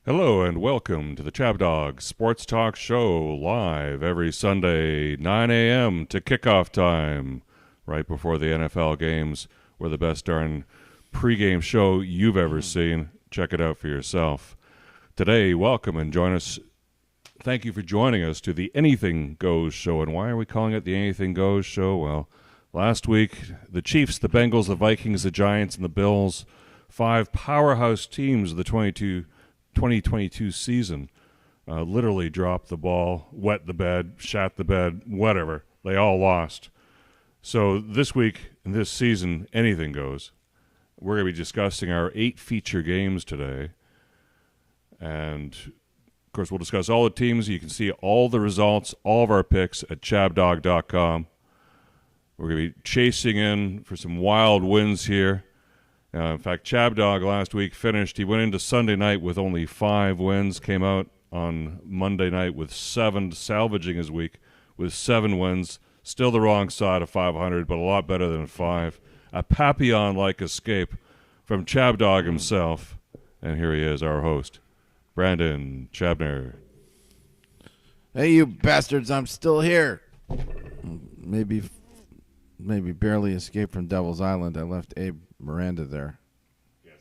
Hello and welcome to the ChabDog Sports Talk Show, live every Sunday, 9 a.m. to kickoff time, right before the NFL games. We're the best darn pregame show you've ever seen. Check it out for yourself. Today, welcome and join us. Thank you for joining us to the Anything Goes Show. And why are we calling it the Anything Goes Show? Well, last week, the Chiefs, the Bengals, the Vikings, the Giants, and the Bills, five powerhouse teams of the 2022 season, literally dropped the ball, wet the bed, shat the bed, whatever. They all lost. So this week, in this season, anything goes. We're going to be discussing our 8 feature games today. And, of course, we'll discuss all the teams. You can see all the results, all of our picks at ChabDog.com. We're going to be chasing in for some wild wins here. In fact, ChabDog last week finished. He went into Sunday night with only 5 wins, came out on Monday night with 7, salvaging his week with 7 wins. Still the wrong side of 500, but a lot better than 5. A Papillon-like escape from ChabDog himself. And here he is, our host, Brandon Chabner. Hey, you bastards, I'm still here. Maybe barely escaped from Devil's Island. I left Abe Miranda there. Yes.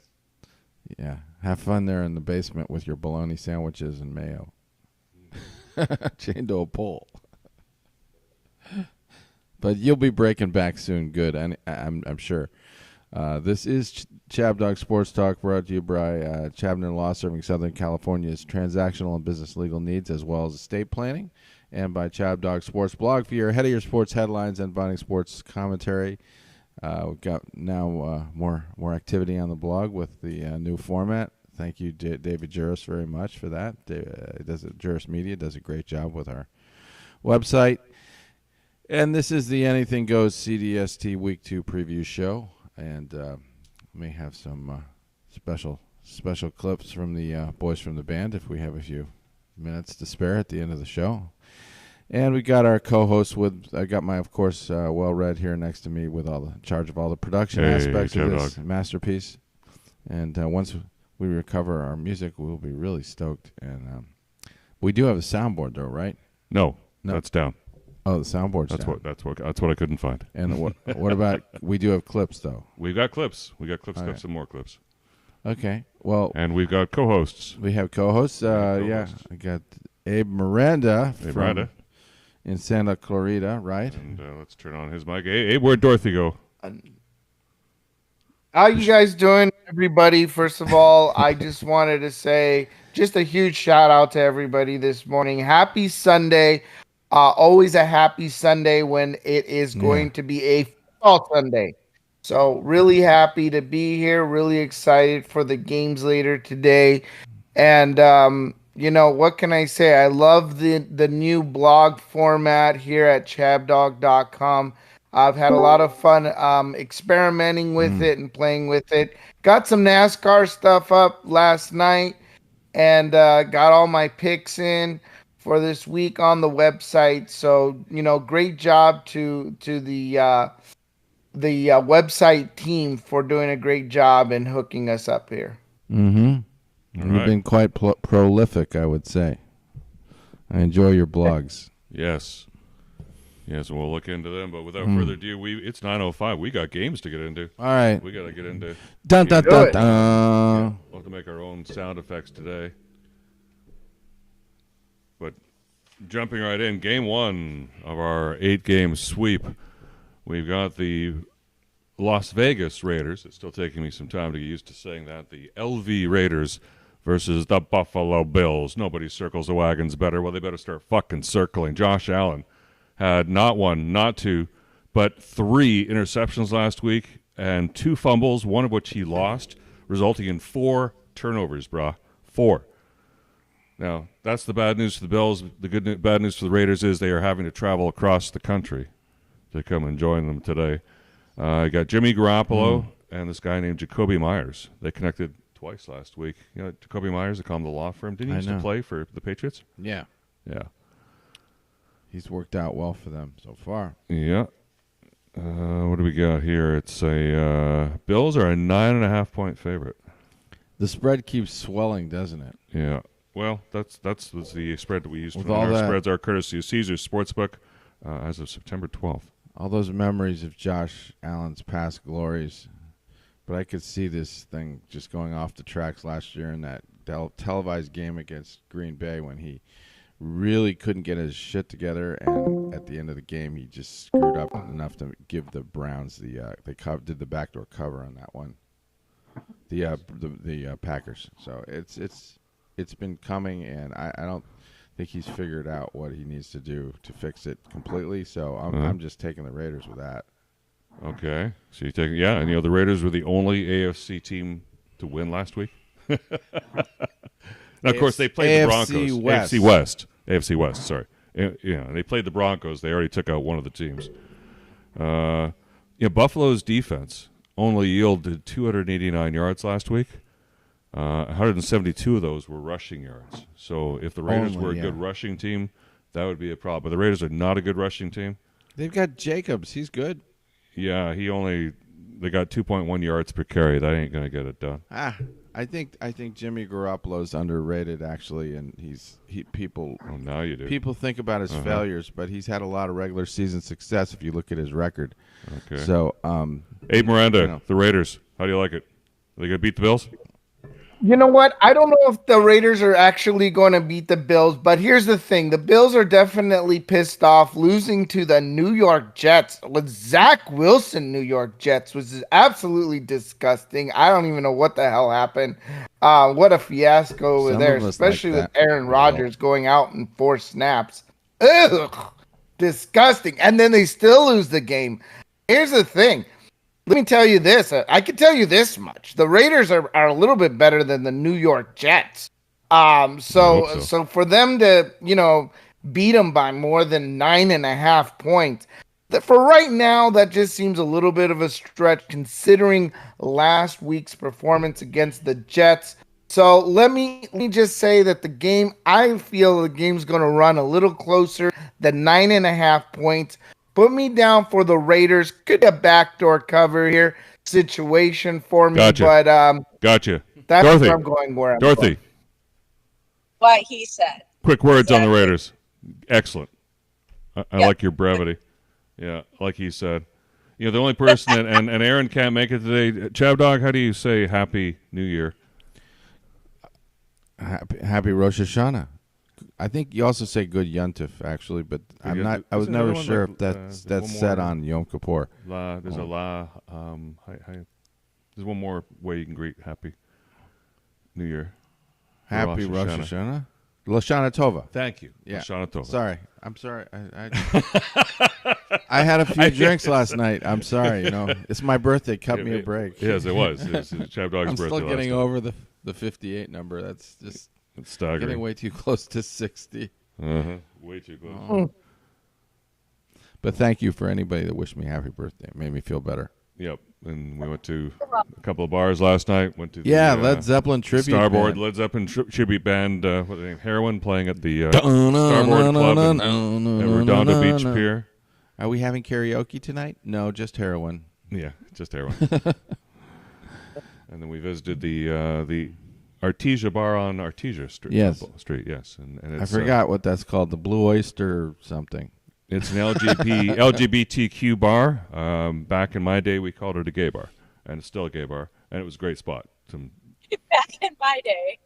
Yeah. Have fun there in the basement with your baloney sandwiches and mayo. Chained to a pole. But you'll be breaking back soon. Good. I'm sure. This is ChabDog Sports Talk, brought to you by Chabner Law, serving Southern California's transactional and business legal needs, as well as estate planning, and by ChabDog Sports Blog for your ahead of your sports headlines and finding sports commentary. We've got now more activity on the blog with the new format. Thank you, David Juris, very much for that. Juris Media does a great job with our website. And this is the Anything Goes CDST Week 2 preview show. And may have some special clips from the boys from the band if we have a few minutes to spare at the end of the show. And we got our co-host I got my, of course, well-read here next to me with charge of all the production aspects of this masterpiece. And once we recover our music, we'll be really stoked. And we do have a soundboard, though, right? No, that's down. Oh, the soundboard's down. That's what I couldn't find. And what about, we do have clips, though? We've got clips. Clips right. and more clips. Okay, well. And we've got co-hosts. We have co-hosts. Yeah, I got Abe Miranda. In Santa Clarita, right? And let's turn on his mic. Hey, where'd Dorothy go? How you guys doing, everybody? First of all, I just wanted to say just a huge shout out to everybody this morning. Happy Sunday. Always a happy Sunday when it is going to be a football Sunday. So really happy to be here. Really excited for the games later today. And, what can I say? I love the new blog format here at ChabDog.com. I've had a lot of fun experimenting with it and playing with it. Got some NASCAR stuff up last night and got all my picks in for this week on the website. So, great job to the website team for doing a great job and hooking us up here. Mm-hmm. You've been quite prolific, I would say. I enjoy your blogs. Yes, and we'll look into them. But without further ado, it's 9:05. We got games to get into. All right. We got to get into. Dun dun dun dun. Yeah, we'll have to make our own sound effects today. But jumping right in, game 1 of our 8-game sweep, we've got the Las Vegas Raiders. It's still taking me some time to get used to saying that. The LV Raiders versus the Buffalo Bills. Nobody circles the wagons better. Well, they better start fucking circling. Josh Allen had not 1, not 2, but 3 interceptions last week and 2 fumbles, one of which he lost, resulting in 4 turnovers, brah. 4. Now, that's the bad news for the Bills. The bad news for the Raiders is they are having to travel across the country to come and join them today. You got Jimmy Garoppolo and this guy named Jacoby Myers. They connected twice last week. Jacoby Myers, they call him the law firm. Didn't he used to play for the Patriots? Yeah. Yeah. He's worked out well for them so far. Yeah. What do we got here? It's Bills are a 9.5-point favorite. The spread keeps swelling, doesn't it? Yeah. Well, that's the spread that we used With for all our that- spreads. Our courtesy of Caesars Sportsbook as of September 12th. All those memories of Josh Allen's past glories. But I could see this thing just going off the tracks last year in that televised game against Green Bay when he really couldn't get his shit together, and at the end of the game he just screwed up enough to give the Browns they did the backdoor cover on that one. The Packers. So it's been coming, and I don't think he's figured out what he needs to do to fix it completely. So I'm just taking the Raiders with that. Okay. So you take and the Raiders were the only AFC team to win last week. Now, of course, they played the Broncos. AFC West. Sorry. They played the Broncos. They already took out one of the teams. Buffalo's defense only yielded 289 yards last week. 172 of those were rushing yards. So if the Raiders were a good rushing team, that would be a problem. But the Raiders are not a good rushing team. They've got Jacobs. He's good. Yeah, they got 2.1 yards per carry. That ain't going to get it done. I think Jimmy Garoppolo's underrated actually, and people. Oh, now you do. People think about his failures, but he's had a lot of regular season success if you look at his record. Okay. So, Abe Miranda, the Raiders. How do you like it? Are they going to beat the Bills? You know what? I don't know if the Raiders are actually going to beat the Bills, but here's the thing. The Bills are definitely pissed off losing to the New York Jets with Zach Wilson. New York Jets was absolutely disgusting. I don't even know what the hell happened. What a fiasco over there, especially with Aaron Rodgers going out in 4 snaps. Ugh, disgusting. And then they still lose the game. Here's the thing. Let me tell you this. I can tell you this much. The Raiders are a little bit better than the New York Jets. So for them to, beat them by more than 9.5 points, for right now, that just seems a little bit of a stretch considering last week's performance against the Jets. So let me just say that I feel the game's going to run a little closer than 9.5 points. Put me down for the Raiders. Could be a backdoor cover here situation for me, gotcha. But gotcha. That's Dorothy. where I'm going. Dorothy. Going. What he said. Quick words on the Raiders. Excellent. I like your brevity. Yeah, like he said. The only person and Aaron can't make it today. ChabDog, how do you say Happy New Year? Happy Rosh Hashanah. I think you also say Good Yontif, actually, but I'm not. I was never sure if that's said on Yom Kippur. There's one more way you can greet Happy New Year. Happy Rosh Hashanah. Lashana Tova. Thank you. Yeah. Lashana Tova. Sorry. I'm sorry. I had a few drinks last night. I'm sorry. It's my birthday. Cut me a break. Yes, it was. It's ChabDog's birthday. I'm still getting over the 58 number. That's just. It's staggering. Getting way too close to 60. Way too close. But thank you for anybody that wished me happy birthday. It made me feel better. Yep. And we went to a couple of bars last night. Went to Led Zeppelin tribute Starboard band. Led Zeppelin tribute band. Heroin playing at the Starboard Club at Redondo Beach Pier. Are we having karaoke tonight? No, just heroin. Yeah, just heroin. And then we visited the Artesia Bar on Artesia Street. Yes. Street, yes. And I it's, forgot what that's called, the Blue Oyster something. It's an LGBTQ bar. Back in my day, we called it a gay bar. And it's still a gay bar. And it was a great spot. Back in my day.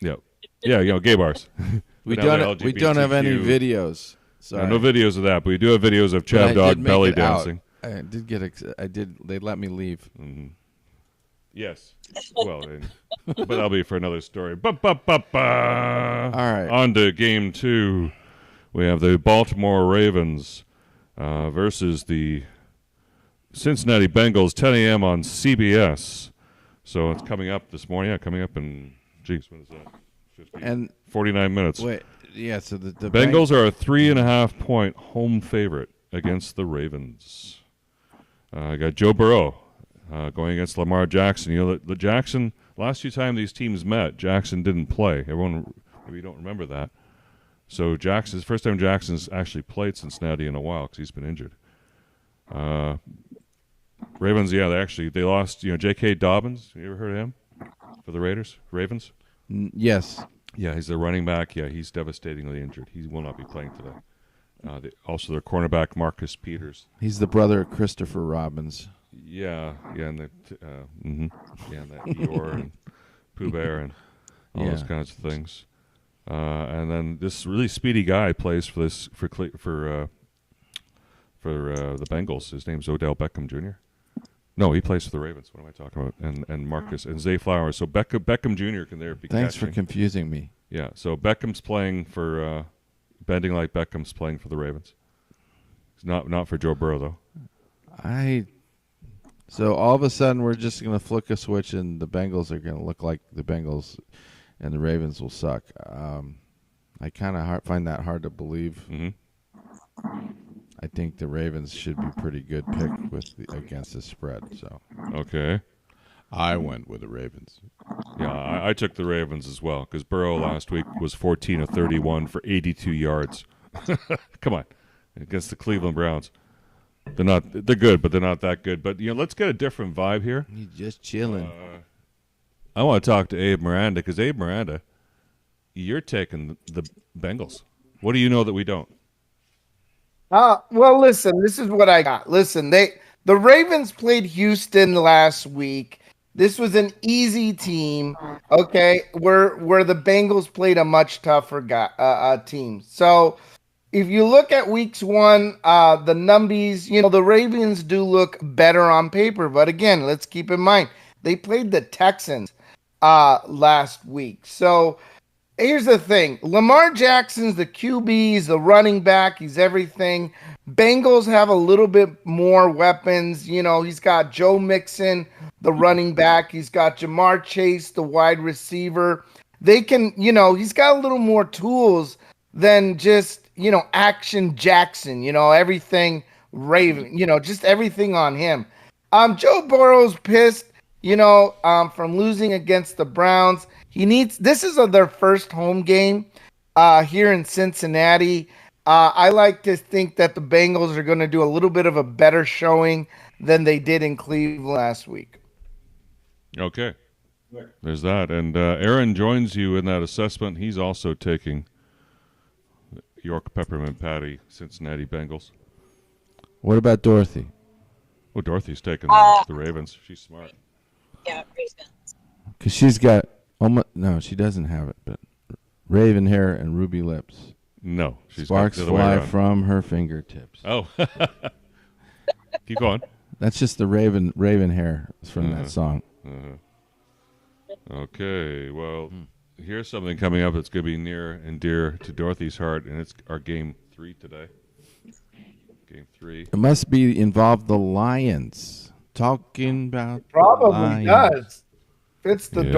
Yep. Yeah, gay bars. we don't have any videos. Sorry. No videos of that, but we do have videos of ChabDog belly dancing. I did they let me leave. Mm-hmm. Yes. Well, but that'll be for another story. All right. On to game 2. We have the Baltimore Ravens versus the Cincinnati Bengals, 10 a.m. on CBS. So it's coming up this morning. Yeah, coming up in, what is that? 49 minutes. Wait, yeah, so the Bengals are a 3.5-point home favorite against the Ravens. I got Joe Burrow going against Lamar Jackson. The Jackson, last few times these teams met, Jackson didn't play. Everyone maybe don't remember that. So Jackson's first time Jackson's actually played Cincinnati in a while because he's been injured. Ravens, they lost. J.K. Dobbins. You ever heard of him? for the Ravens? Yes. Yeah, he's the running back. Yeah, he's devastatingly injured. He will not be playing today. Also, their cornerback, Marcus Peters. He's the brother of Christopher Robbins. Yeah, and that Eeyore and Pooh Bear and all those kinds of things. And then this really speedy guy plays for the Bengals. His name's Odell Beckham Jr. No, he plays for the Ravens. What am I talking about? And Marcus and Zay Flowers. So Beckham Jr. can there be. Thanks catching. for confusing me. Yeah. So Beckham's playing for Bending Like Beckham's playing for the Ravens. It's not for Joe Burrow though. So all of a sudden we're just going to flick a switch and the Bengals are going to look like the Bengals, and the Ravens will suck. I kind of find that hard to believe. Mm-hmm. I think the Ravens should be pretty good pick against the spread. So okay, I went with the Ravens. Yeah, I took the Ravens as well because Burrow last week was 14 of 31 for 82 yards. Come on, against the Cleveland Browns. They're good, but they're not that good. But let's get a different vibe here. He's just chilling. I want to talk to Abe Miranda because Abe Miranda, you're taking the Bengals. What do you know that we don't? Well, listen, this is what I got. Listen, the Ravens played Houston last week. This was an easy team, okay, where the Bengals played a much tougher team. So if you look at weeks 1, the numbies, the Ravens do look better on paper. But again, let's keep in mind, they played the Texans last week. So here's the thing. Lamar Jackson's the QB, he's the running back, he's everything. Bengals have a little bit more weapons. He's got Joe Mixon, the running back. He's got Jamar Chase, the wide receiver. They can, he's got a little more tools than just, Action Jackson, everything Raven, just everything on him. Joe Burrow's pissed, from losing against the Browns. This is their first home game here in Cincinnati. I like to think that the Bengals are going to do a little bit of a better showing than they did in Cleveland last week. Okay. There's that. And Aaron joins you in that assessment. He's also taking York Peppermint Patty, Cincinnati Bengals. What about Dorothy? Oh, Dorothy's taking the Ravens. She's smart. Yeah, Ravens. Because she's got no, she doesn't have it, but raven hair and ruby lips. No, she's sparks got the other way fly around. from her fingertips. Oh, keep going. That's just the raven hair from that song. Okay, well, here's something coming up that's going to be near and dear to Dorothy's heart, and it's our Game 3 today. Game 3. It must involve the Lions. Talking about Probably does. It's the Yeah.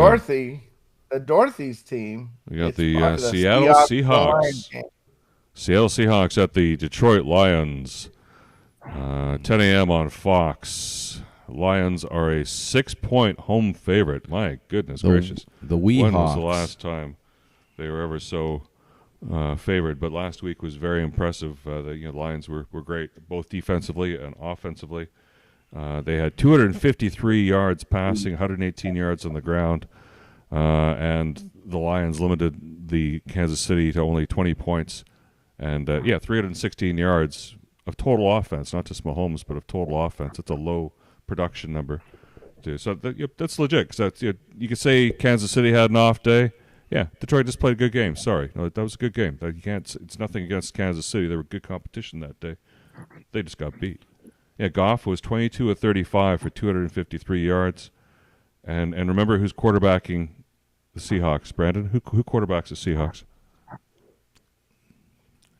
Dorothy's team. We got It's the part of Seattle Seahawks. game. Seattle Seahawks at the Detroit Lions. 10 a.m. on Fox. Lions are a 6-point home favorite. My goodness gracious. The When Hawks. was the last time they were ever so favored? But last week was very impressive. The Lions were great, both defensively and offensively. They had 253 yards passing, 118 yards on the ground. And the Lions limited the Kansas City to only 20 points. And, 316 yards of total offense, not just Mahomes, but of total offense. It's a low production number. So that's legit. Because you could say Kansas City had an off day. Yeah, Detroit just played a good game. Sorry. No, that was a good game. It's nothing against Kansas City. They were good competition that day. They just got beat. Yeah, Goff was 22 of 35 for 253 yards. And remember who's quarterbacking the Seahawks, Brandon? Who quarterbacks the Seahawks?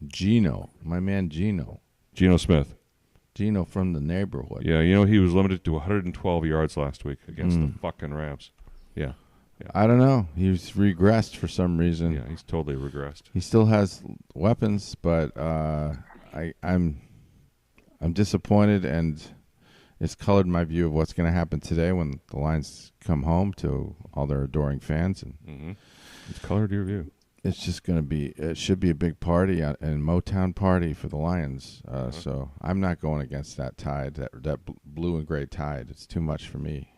Gino, my man Gino. Geno Smith. Gino from the neighborhood. Yeah, he was limited to 112 yards last week against the fucking Rams. Yeah. I don't know. He's regressed for some reason. Yeah, he's totally regressed. He still has weapons, but I'm disappointed, and it's colored my view of what's going to happen today when the Lions come home to all their adoring fans, and It's colored your view. it's just going to be. It should be a big party and Motown party for the Lions. So I'm not going against that tide, that blue and gray tide. It's too much for me.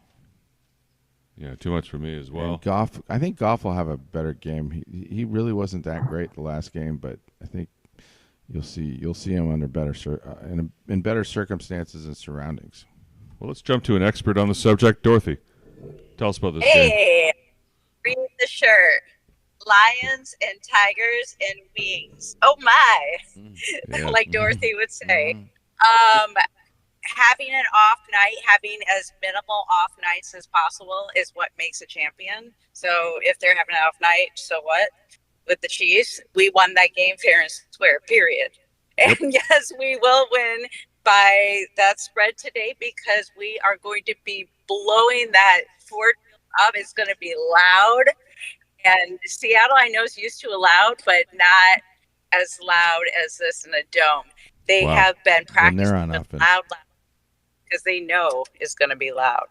Yeah, too much for me as well. And Goff, I think Goff will have a better game. He really wasn't that great the last game, but I think you'll see him under better in better circumstances and surroundings. Well, let's jump to an expert on the subject. Dorothy, tell us about this game. Hey, read the shirt. Lions and tigers and wings. Oh my, Yeah. like Dorothy would say. Having an off night, having as minimal off nights as possible is what makes a champion. So if they're having an off night, so what? With the Chiefs, we won that game fair and square, period. And yes, we will win by that spread today because we are going to be blowing that Ford up. It's going to be loud. And Seattle, I know, is used to a loud, but not as loud as this in a dome. They have been practicing with loud because they know it's going to be loud.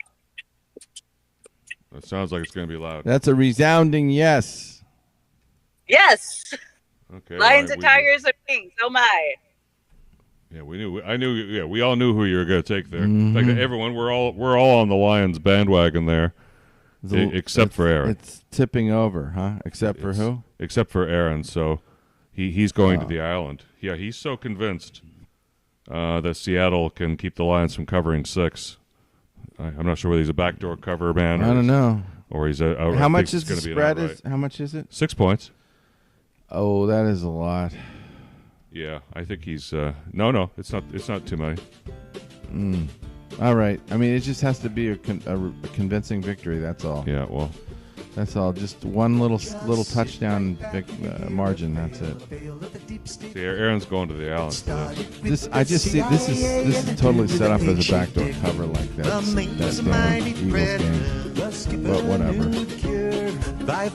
It sounds like it's going to be loud. That's a resounding yes. Yes. Okay. Lions and tigers and wings. Oh my. Yeah, we knew. I knew. Yeah, we all knew who you were going to take there. In fact, everyone, we're all on the Lions bandwagon there, except for Aaron. It's tipping over, huh? Except for who? Except for Aaron. So he's going to the island. Yeah, he's so convinced that Seattle can keep the Lions from covering 6. I'm not sure whether he's a backdoor cover man. I don't know. Or he's how much is the spread? How much is it? 6 points. Oh, that is a lot. Yeah, I think he's no, it's not too many. All right. I mean, it just has to be a convincing victory. That's all. Yeah, well, that's all. Just one little touchdown margin. That's it. See, Aaron's going to the island for this. I just see this is totally set up as a backdoor cover like that damn Eagles game. But whatever. My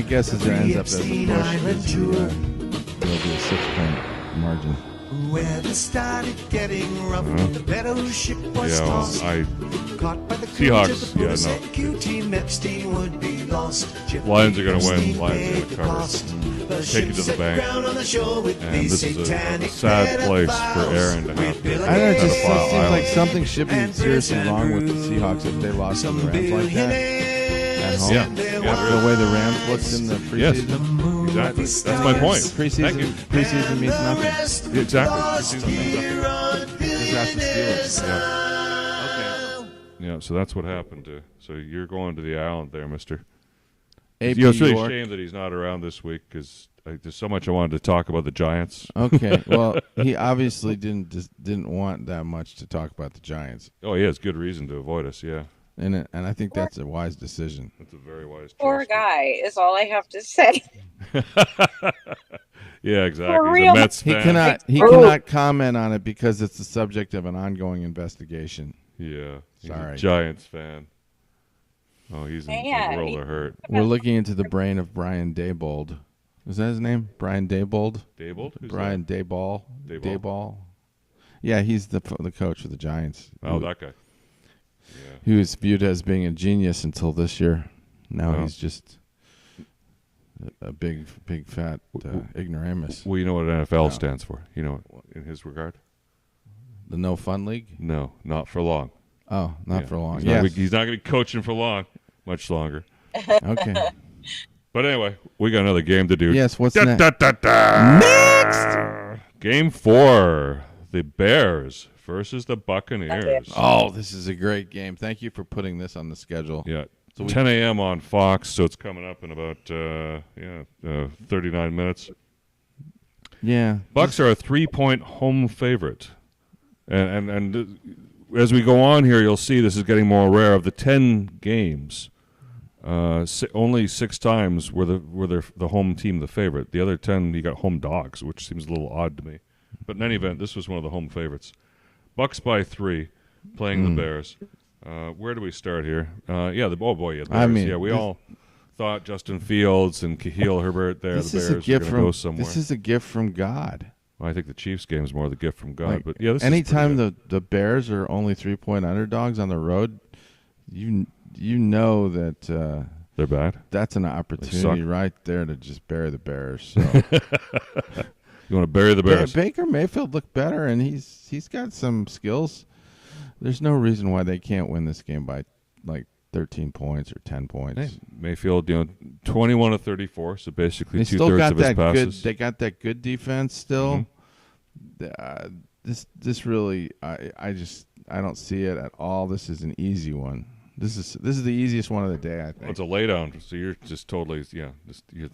guess is it ends up as a push. There'll be a 6-point margin. Weather started getting rough. The better ship was tossed. Caught by the Seahawks, Lions are going to win. Lions are going to cover. Take it to the bank. And this is a sad place for Aaron to have to. I don't know, it just seems like something should be seriously wrong with the Seahawks if they lost to the Rams like that at home. Yeah. The way the Rams looked in the preseason. Yes. Exactly. That's my point. Preseason means nothing. Exactly. Preseason means nothing. Just ask the Steelers. Yeah. Okay. Yeah, so that's what happened. So you're going to the island there, mister. AP it's really York. a shame that he's not around this week because there's so much I wanted to talk about the Giants. Okay. Well, he obviously didn't want that much to talk about the Giants. Oh, he has good reason to avoid us, yeah. And I think that's a wise decision. That's a very wise choice. Poor guy is all I have to say. Yeah, exactly. For He's real. a Mets fan. He cannot comment on it because it's the subject of an ongoing investigation. Yeah. He's Sorry. a Giants fan. Oh, he's in a world of hurt. We're looking into the brain of Brian Dabold. Is that his name? Brian Dabold? Dabold? Who's Brian that? Daboll. Yeah, he's the coach of the Giants. Oh, that guy. Yeah. He was viewed as being a genius until this year. Now he's just a big fat ignoramus. Well, you know what NFL stands for? You know, in his regard? The No Fun League? No, not for long. Oh, not for long. He's not going to be coaching for long, much longer. Okay. But anyway, we got another game to do. Yes, what's next? Next! Game 4, the Bears versus the Buccaneers. Oh, this is a great game. Thank you for putting this on the schedule. Yeah, 10 a.m. on Fox, so it's coming up in about 39 minutes. Yeah. Bucs are a 3-point home favorite. And as we go on here, you'll see this is getting more rare. Of the 10 games, only 6 times were the home team the favorite. The other 10, you got home dogs, which seems a little odd to me. But in any event, this was one of the home favorites. Bucs by 3, playing the Bears. Where do we start here? The Bears. I mean, we all thought Justin Fields and Khalil Herbert there. The Bears were going to go somewhere. This is a gift from God. Well, I think the Chiefs game is more the gift from God. But yeah, anytime the Bears are only 3-point underdogs on the road, you know that they're bad. That's an opportunity right there to just bury the Bears. So. You want to bury the Bears? Baker Mayfield looked better, and he's got some skills. There's no reason why they can't win this game by like 13 points or 10 points. Hey, Mayfield, 21 of 34, so basically They still 2/3 got of his that passes. good. They got that good defense still. This really, I don't see it at all. This is an easy one. This is the easiest one of the day, I think. Well, it's a laydown, so you're just totally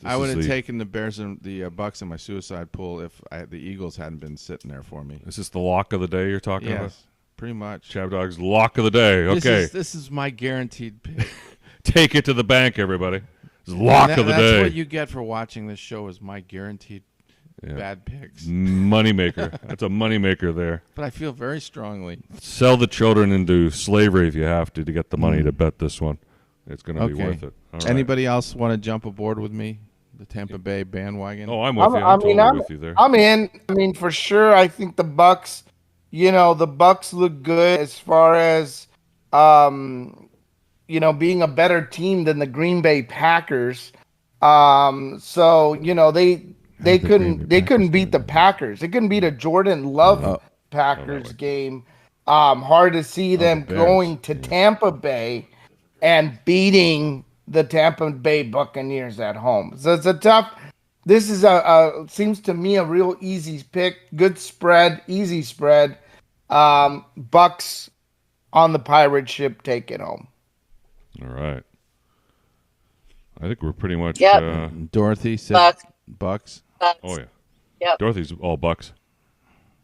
I would have taken the Bears and the Bucks in my suicide pool if the Eagles hadn't been sitting there for me. Is this the lock of the day you're talking about? Yes, pretty much. ChabDog's lock of the day. Okay, This is my guaranteed pick. take it to the bank, everybody. It's lock of the day. That's what you get for watching this show is my guaranteed bad picks. Moneymaker. That's a moneymaker there. But I feel very strongly. Sell the children into slavery if you have to get the money to bet this one. It's going to be worth it. All right. Anybody else want to jump aboard with me? The Tampa Bay bandwagon? Oh, I'm with you. I'm totally with you there. I'm in. I mean, for sure, I think the Bucks, the Bucks look good as far as, being a better team than the Green Bay Packers. So, they couldn't beat the Packers. They couldn't beat a Jordan Love Packers game. Hard to see them going to Tampa Bay and beating the Tampa Bay Buccaneers at home. So it's a tough. This is seems to me a real easy pick. Good spread, easy spread. Bucks on the pirate ship, take it home. All right. I think we're pretty much. Dorothy said Bucks. Oh, yeah. Yep. Dorothy's all Bucks.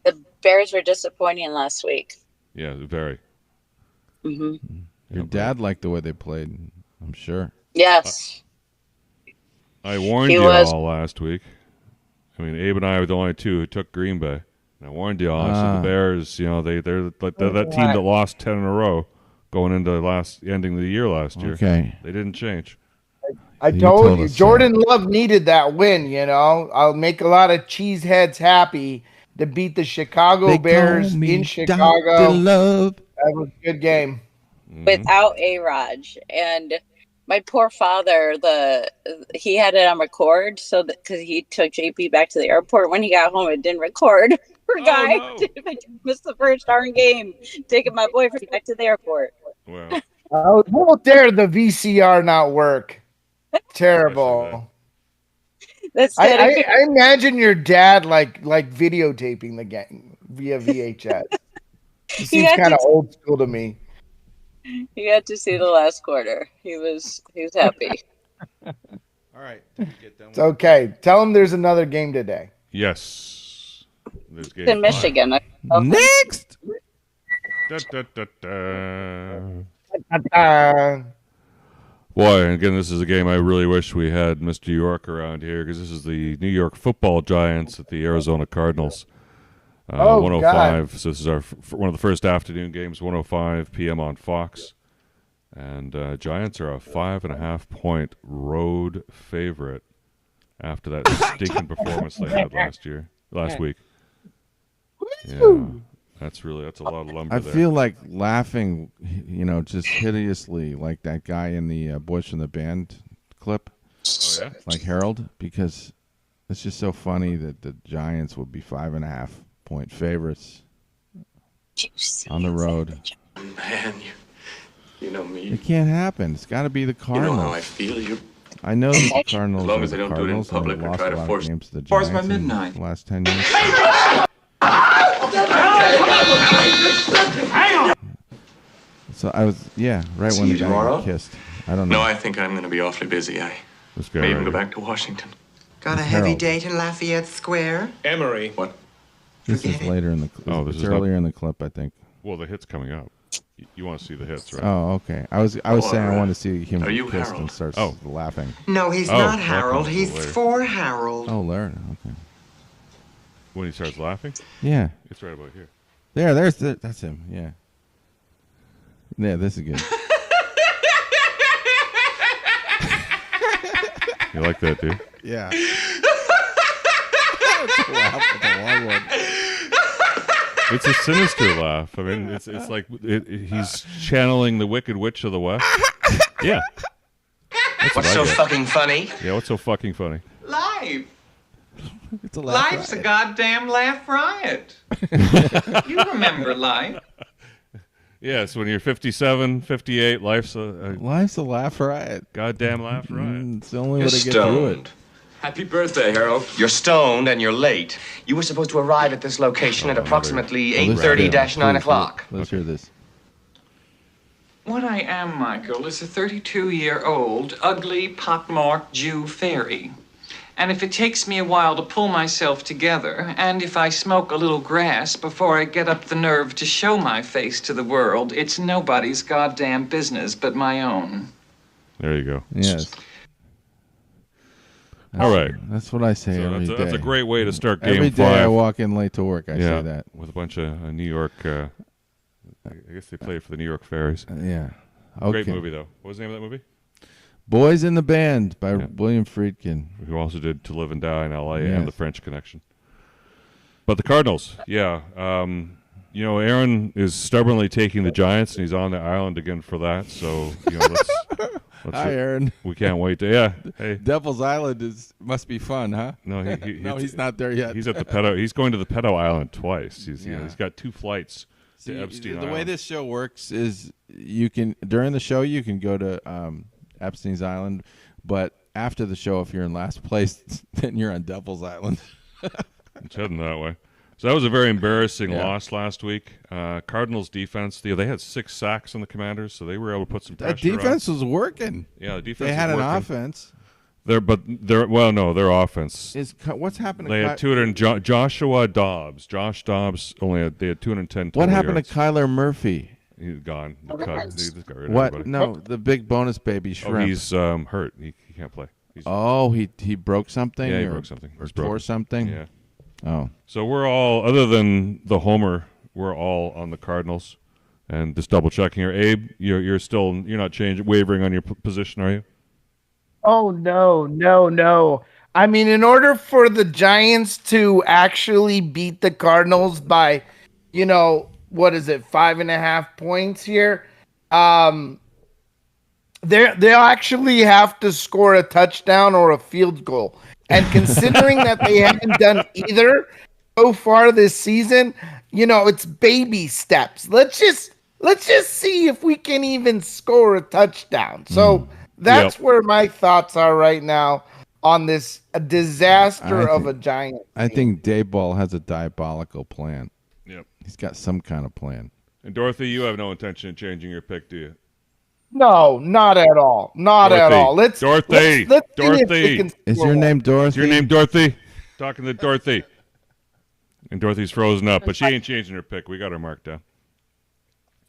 The Bears were disappointing last week. Yeah, very. Mm-hmm. Your dad liked the way they played, I'm sure. Yes. I warned you all last week. I mean, Abe and I were the only two who took Green Bay. And I warned you all. I said the Bears, they're that team that lost 10 in a row going into ending the year last year. Okay. They didn't change. I told you, Jordan Love needed that win, I'll make a lot of cheeseheads happy to beat the Chicago Bears in Chicago. Love. That was a good game. Without A-Raj. And my poor father, he had it on record because he took JP back to the airport. When he got home, it didn't record. Poor guy. No. Missed the first darn game. Taking my boyfriend back to the airport. Well, how dare the VCR not work? Terrible. I imagine your dad like videotaping the game via VHS. It seems kind of old school to me. He got to see the last quarter. He was happy. All right. It's okay. Tell him there's another game today. yes. There's game In Michigan. Next. Boy, again, this is a game I really wish we had Mr. York around here because this is the New York Football Giants at the Arizona Cardinals. 105. God. So this is one of the first afternoon games, 1:05 p.m. on Fox. And Giants are a 5.5 point road favorite after that stinking performance they had last week. Yeah, that's a lot of lumber. I feel like laughing, just hideously, like that guy in the Boys from the Band clip. Oh yeah, like Harold, because it's just so funny that the Giants would be 5.5 point favorites on the road. Man, you know me. It can't happen. It's got to be the Cardinals. You know how I feel. I know the Cardinals. As long as are they the don't do it in Cardinals, and public they or lost try a to lot force- of games to the force Giants my in midnight. the last 10 years. So I was, right See when you the guy tomorrow? got kissed. I don't know. No, I think I'm going to be awfully busy. I this guy may even right go here. back to Washington. Got a Harold. heavy date in Lafayette Square? Emery. What? This is later in the. Oh, this it's is earlier in the clip, I think. Well, the hit's coming up. You want to see the hits, right? Oh, okay. I was saying I want to see him Are you get kissed Harold? and starts Oh. laughing. No, he's Oh, not that Harold. comes He's later. for Harold. Oh, Larry. Okay. When he starts laughing, Yeah. it's right about here. That's him. Yeah. Yeah, this is good. You like that, dude? Yeah. Laugh with the long one. It's a sinister laugh. I mean, it's like he's channeling the Wicked Witch of the West. Yeah. That's what What's I so get. fucking funny? Yeah, what's so fucking funny? Life. It's a laugh. Life's a goddamn laugh riot. You remember life. Yes, when you're 57, 58, life's a Life's a laugh riot. goddamn laugh riot. It's the only way to get through it. Happy birthday, Harold. You're stoned and you're late. You were supposed to arrive at this location at approximately 8:30-9 o'clock. Let's hear this. What I am, Michael, is a 32-year-old, ugly, pockmarked Jew fairy. And if it takes me a while to pull myself together, and if I smoke a little grass before I get up the nerve to show my face to the world, it's nobody's goddamn business but my own. There you go. Yes. All right. That's what I say every day. That's a great way to start Game 5. Every day I walk in late to work, I say that. With a bunch of New York, I guess they play for the New York Fairies. Yeah. Okay. Great movie, though. What was the name of that movie? Boys in the Band by William Friedkin. Who also did To Live and Die in L.A. and The French Connection. But the Cardinals, Aaron is stubbornly taking the Giants, and he's on the island again for that. So, let's Hi, Aaron. We can't wait to, Hey. Devil's Island must be fun, huh? No, he's not there yet. He's at the Pedo. He's going to the Pedo Island twice. He's got 2 flights to Epstein Island. The way this show works is during the show you can go to Epstein's Island, but after the show, if you're in last place, then you're on Devil's Island. It's heading that way. So that was a very embarrassing loss last week. Cardinals defense, they had 6 sacks on the Commanders, so they were able to put some pressure on. That defense was working. Yeah, the defense They had was an working. offense. Their offense. What's happened to They had 200. Joshua Dobbs. Josh Dobbs they had 210. What happened yards. to Kyler Murphy? He's gone. They just got rid of What? everybody. No, the big bonus baby shrimp. He's hurt. He can't play. He broke something? Yeah, he broke something. Or tore something? Yeah. Oh. So we're all, other than the homer, we're all on the Cardinals. And just double checking here, Abe, you're not wavering on your position, are you? Oh, no. I mean, in order for the Giants to actually beat the Cardinals by, 5.5 points here, they'll actually have to score a touchdown or a field goal. And considering that they haven't done either so far this season, it's baby steps. Let's just see if we can even score a touchdown. So that's where my thoughts are right now on this disaster of a Giant. I think Dayball has a diabolical plan. Yep. He's got some kind of plan. And Dorothy, you have no intention of changing your pick, do you? No, not at all. Not at all. Dorothy. Dorothy. Is your name Dorothy? Is your name Dorothy? Talking to Dorothy. And Dorothy's frozen up, but she ain't changing her pick. We got her marked down.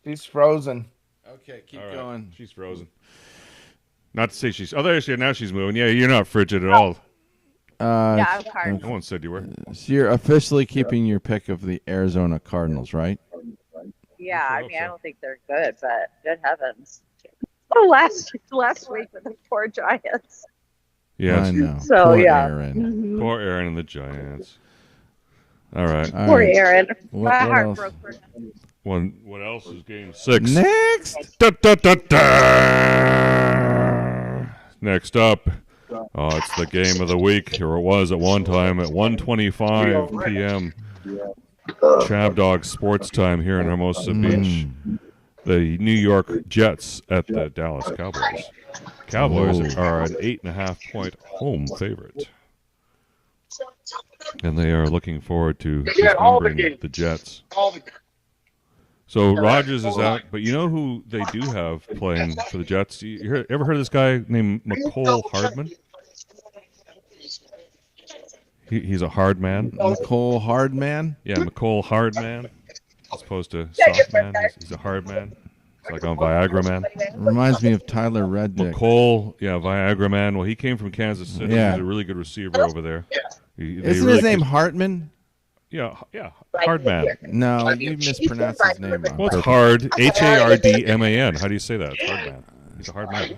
She's frozen. Okay, keep going. She's frozen. Not to say she's... Oh, there she is. Now she's moving. Yeah, you're not frigid at all. Yeah, I'm hard. No one said you were. So you're officially keeping your pick of the Arizona Cardinals, right? Yeah, I don't think they're good, but good heavens. Oh, last week with the poor Giants. Yes. I know. So, Poor yeah. Aaron. Mm-hmm. Poor Aaron and the Giants. All right. Poor Aaron. What My heart else? broke for him. What else is game 6? Next. Da, da, da, da. Next up, it's the game of the week, or it was at one time at 1:25 p.m. ChabDog sports time here in Hermosa Beach. The New York Jets at the Dallas Cowboys. Cowboys are an 8.5-point home favorite. And they are looking forward to dismembering the Jets. So Rodgers is out, but you know who they do have playing for the Jets? You ever heard of this guy named McCole Hardman? He's a hard man. McCole Hardman? Yeah, McCole Hardman. As opposed to soft man. He's a hard man. It's like on Viagra Man. Reminds me of Tyler Reddick. McCole, Viagra Man. Well, he came from Kansas City. Yeah. He's a really good receiver over there. Isn't his name Hartman? Yeah, hard man. No, you mispronounced his name. Well, it's hard. Hardman. How do you say that? It's hard man. He's a hard man.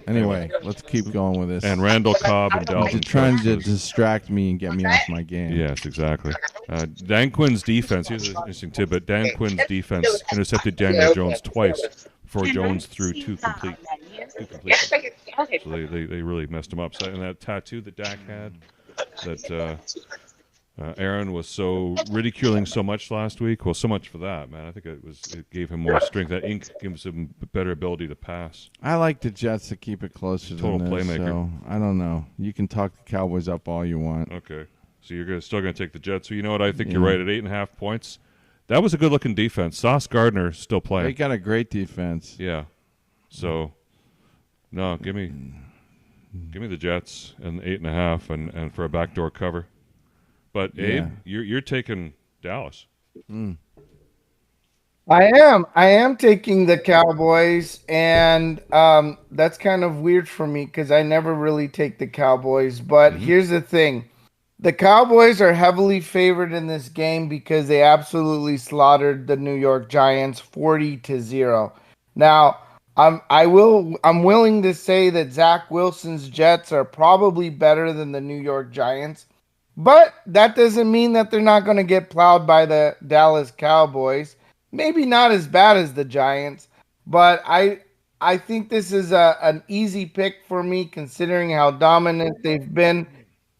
Anyway, let's keep going with this. And Randall Cobb and Dalvin. You're trying to distract me and get me off my game. Yes, exactly. Dan Quinn's defense, here's an interesting tidbit. Dan Quinn's defense intercepted Daniel Jones twice before Jones threw two completions. So they really messed him up. So, and that tattoo that Dak had, that Aaron was so ridiculing so much last week. Well, so much for that, man. I think it gave him more strength. That ink gives him better ability to pass. I like the Jets to keep it closer Total than this, playmaker. so I don't know. You can talk the Cowboys up all you want. Okay, so you're still going to take the Jets. So you know what? I think you're right at 8.5 points. That was a good-looking defense. Sauce Gardner still playing. They got a great defense. Yeah. So, no, give me the Jets and 8.5 and for a backdoor cover. But Abe, you're taking Dallas. I am taking the Cowboys, and that's kind of weird for me because I never really take the Cowboys. But here's the thing. The Cowboys are heavily favored in this game because they absolutely slaughtered the New York Giants 40-0. Now, I'm willing to say that Zach Wilson's Jets are probably better than the New York Giants, but that doesn't mean that they're not going to get plowed by the Dallas Cowboys. Maybe not as bad as the Giants, but I think this is an easy pick for me considering how dominant they've been.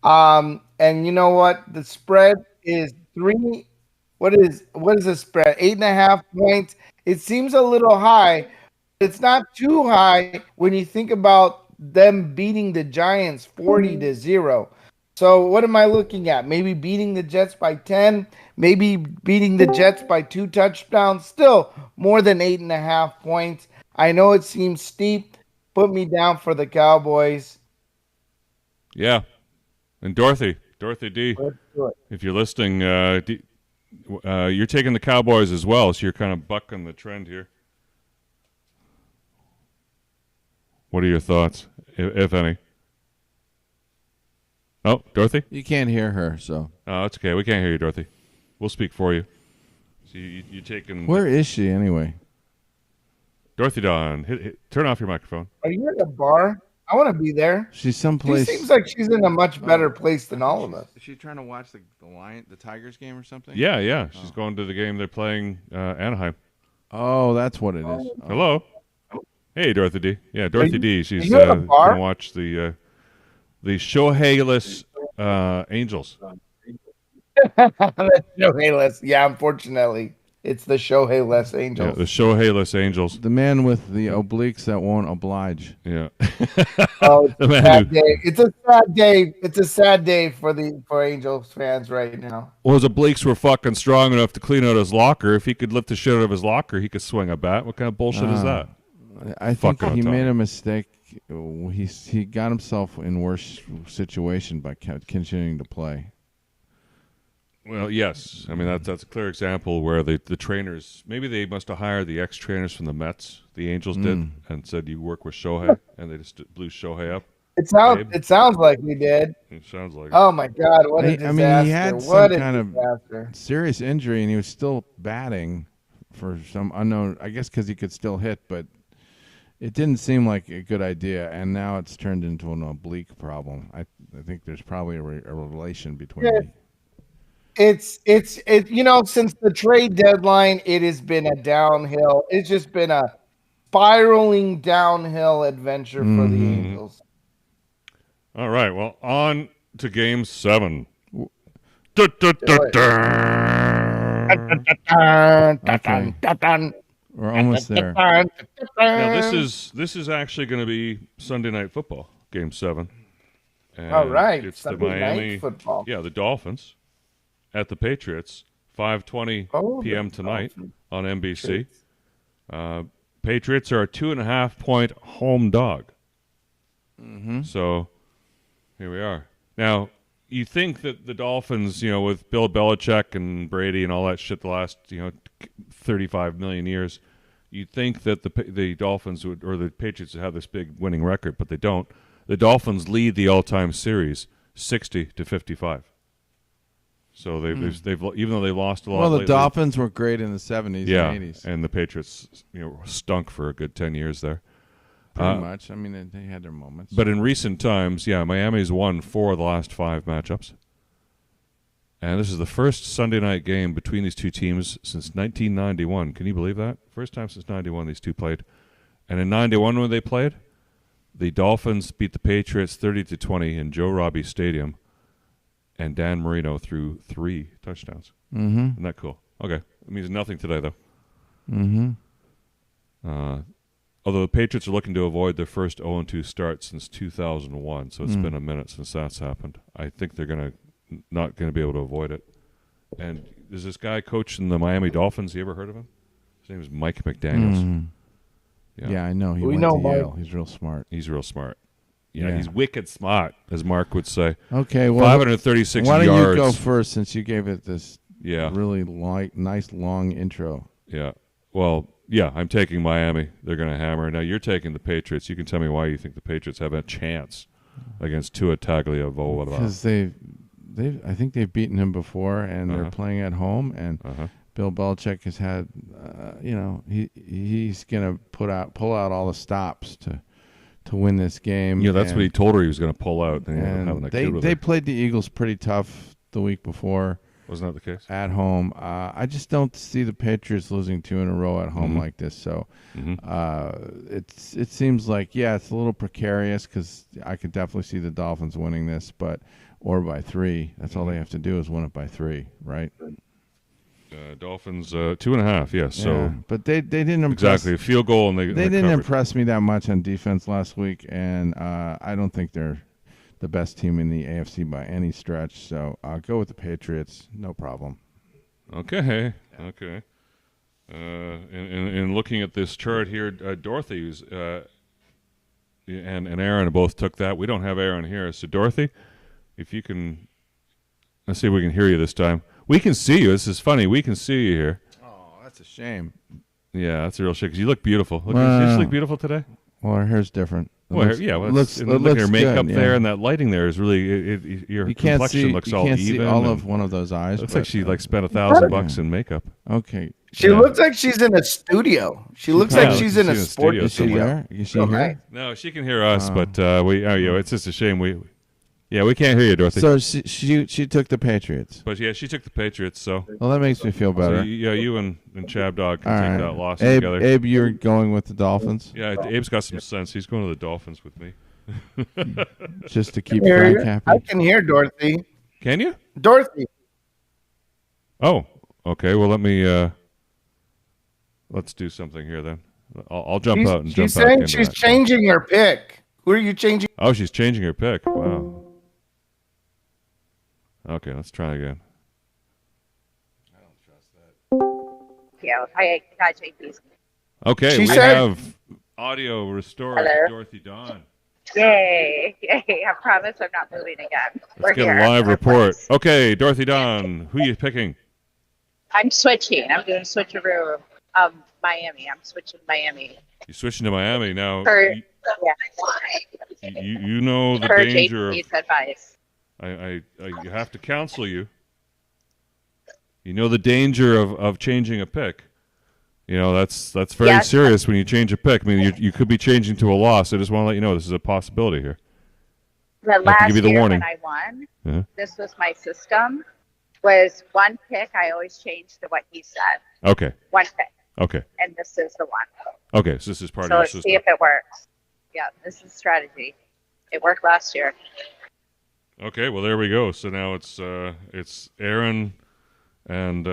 And you know what? The spread is 3. What is the spread? 8.5 points. It seems a little high. It's not too high when you think about them beating the Giants 40-0. So what am I looking at? Maybe beating the Jets by 10, maybe beating the Jets by 2 touchdowns. Still more than 8.5 points. I know it seems steep. Put me down for the Cowboys. Yeah. And Dorothy D, if you're listening, you're taking the Cowboys as well, so you're kind of bucking the trend here. What are your thoughts, if any? Oh, Dorothy? You can't hear her, so. Oh, it's okay. We can't hear you, Dorothy. We'll speak for you. So you're taking... Where is she, anyway? Dorothy Dawn, turn off your microphone. Are you at a bar? I want to be there. She's someplace. She seems like she's in a much better place than all of us. Is she trying to watch the Tigers game or something? Yeah. She's going to the game they're playing Oh, Anaheim. that's what it is. Oh. Hello. Hey, Dorothy D. Yeah, Dorothy D. She's going to watch the Shohei-less Angels. Shohei-less. Yeah, unfortunately. It's the Shohei-less Angels. Yeah, the Shohei-less Angels. The man with the obliques that won't oblige. Yeah. Oh, it's a sad day. It's a sad day. It's a sad day for Angels fans right now. Well, his obliques were fucking strong enough to clean out his locker. If he could lift the shit out of his locker, he could swing a bat. What kind of bullshit is that? I think he made a mistake. He got himself in worse situation by continuing to play. Well, yes. I mean, that's a clear example where the trainers, maybe they must have hired the ex-trainers from the Mets, the Angels did, and said, you work with Shohei, and they just blew Shohei up. It sounds like we did. It sounds like Oh, my God. What a disaster. I mean, he had some kind of serious injury, and he was still batting for some unknown, I guess because he could still hit, but it didn't seem like a good idea, and now it's turned into an oblique problem. I think there's probably a relation between It's since the trade deadline, it has been a downhill. It's just been a spiraling downhill adventure for the Angels. All right, well, on to Game 7. We're almost there. Now, this is actually going to be Sunday Night Football, Game 7. And all right, it's Sunday the Miami Night Football. Yeah, the Dolphins at the Patriots, 5:20 p.m. tonight on NBC. Patriots are a 2.5-point home dog. So here we are. Now, you think that the Dolphins, with Bill Belichick and Brady and all that shit the last, 35 million years, you'd think that the Dolphins would, or the Patriots would have this big winning record, but they don't. The Dolphins lead the all-time series 60-55. So they've even though they lost a lot. Well, the lately, Dolphins were great in the 70s and 80s. And the Patriots, stunk for a good 10 years there. Pretty much. I mean, they had their moments. But in recent times, Miami's won 4 of the last 5 matchups. And this is the first Sunday night game between these two teams since 1991. Can you believe that? First time since 91 these two played. And in 91 when they played, the Dolphins beat the Patriots 30-20 in Joe Robbie Stadium. and Dan Marino threw 3 touchdowns. Mm-hmm. Isn't that cool? Okay. It means nothing today, though. Mm-hmm. Although the Patriots are looking to avoid their first 0-2 start since 2001, so it's been a minute since that's happened. I think they're not going to be able to avoid it. And there's this guy coaching the Miami Dolphins. You ever heard of him? His name is Mike McDaniels. Mm-hmm. Yeah, I know. He We went know to Mike. Yale. He's real smart. He's real smart. Yeah, he's wicked smart, as Mark would say. Okay, well, 536 why don't yards. you go first since you gave it this Yeah. really nice long intro? Yeah. Well, yeah, I'm taking Miami. They're going to hammer. Now, you're taking the Patriots. You can tell me why you think the Patriots have a chance against Tua Tagovailoa. Because I think they've beaten him before, and they're playing at home, and Bill Belichick has had, he's going to pull out all the stops to win this game. Yeah, that's what he told her he was going to pull out. And they played the Eagles pretty tough the week before. Wasn't that the case? At home. I just don't see the Patriots losing 2 in a row at home like this. So it seems like, it's a little precarious because I could definitely see the Dolphins winning this, or by 3. That's all they have to do is win it by 3, right? Dolphins 2.5, yes. Yeah, so but they didn't impress. Exactly, a field goal and they didn't impress me that much on defense last week, and I don't think they're the best team in the AFC by any stretch. So I'll go with the Patriots, no problem. Okay. In looking at this chart here, Dorothy and Aaron both took that. We don't have Aaron here, so Dorothy, if you can, let's see if we can hear you this time. We can see you. This is funny. We can see you here. Oh, that's a shame. Yeah, that's a real shame because you look beautiful. Did you look beautiful today? Well, our hair's different. Look at your makeup good, there, and that lighting there is really your complexion looks all even. You can't see all of one of those eyes. Looks like she spent $1,000 in makeup. Okay. She looks like she's in a studio. She looks like she's in a sports studio. Is she there? Is she here? No, she can hear us, but it's just a shame we can't hear you, Dorothy. So she took the Patriots. But she took the Patriots. So well, that makes me feel better. So, you and ChabDog can take that loss together. Abe, you're going with the Dolphins. Yeah, Abe's got some sense. He's going to the Dolphins with me. Just to keep Frank happy. I can hear Dorothy. Can you? Dorothy. Oh, okay. Well, let's do something here then. I'll jump out and jump back in. She's changing her pick. Who are you changing? Oh, she's changing her pick. Wow. Okay, let's try again. I don't trust that. Yeah, I got JP's. Okay, we have audio restored. Hello. Dorothy Dawn. Yay. I promise I'm not moving again. Let's get a live report. Okay, Dorothy Dawn, who are you picking? I'm switching. I'm doing a switcheroo. Miami. I'm switching to Miami. You're switching to Miami now. You know the danger of advice. I have to counsel you. You know the danger of changing a pick. You know that's very serious when you change a pick. I mean, you could be changing to a loss. I just want to let you know this is a possibility here. The last year when I won, this was my system. Was one pick. I always changed to what he said. Okay. One pick. Okay. And this is the one. Okay, so this is part of your system. So let's see if it works. Yeah, this is strategy. It worked last year. Okay, well there we go. So now it's Aaron and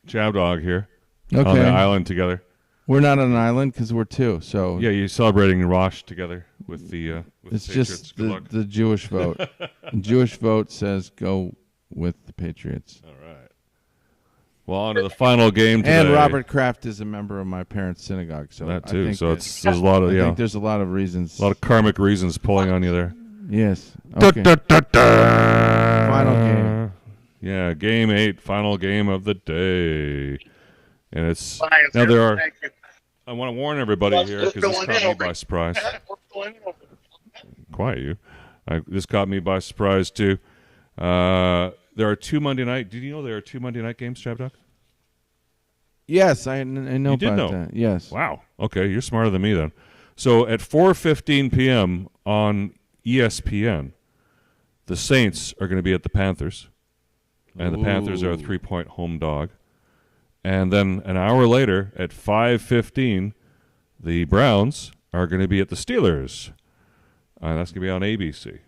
ChabDog here on the island together. We're not on an island because we're 2. So yeah, you're celebrating Rosh together with the. It's just the Jewish vote. The Jewish vote says go with the Patriots. All right. Well, on to the final game today. And Robert Kraft is a member of my parents' synagogue, so that too. So there's a lot of I think there's a lot of reasons. A lot of karmic reasons pulling on you there. Yes. Okay. Final game. Yeah, game 8, final game of the day, and it's now there are. I want to warn everybody here because this caught me by surprise. Quiet you. This caught me by surprise too. There are 2 Monday night. Did you know there are 2 Monday night games, ChabDog? Yes, I know about that. Yes. Wow. Okay, you're smarter than me then. So at 4:15 p.m. on ESPN, the Saints are going to be at the Panthers, and the Panthers are a 3-point home dog. And then an hour later at 5:15, the Browns are going to be at the Steelers. That's going to be on ABC.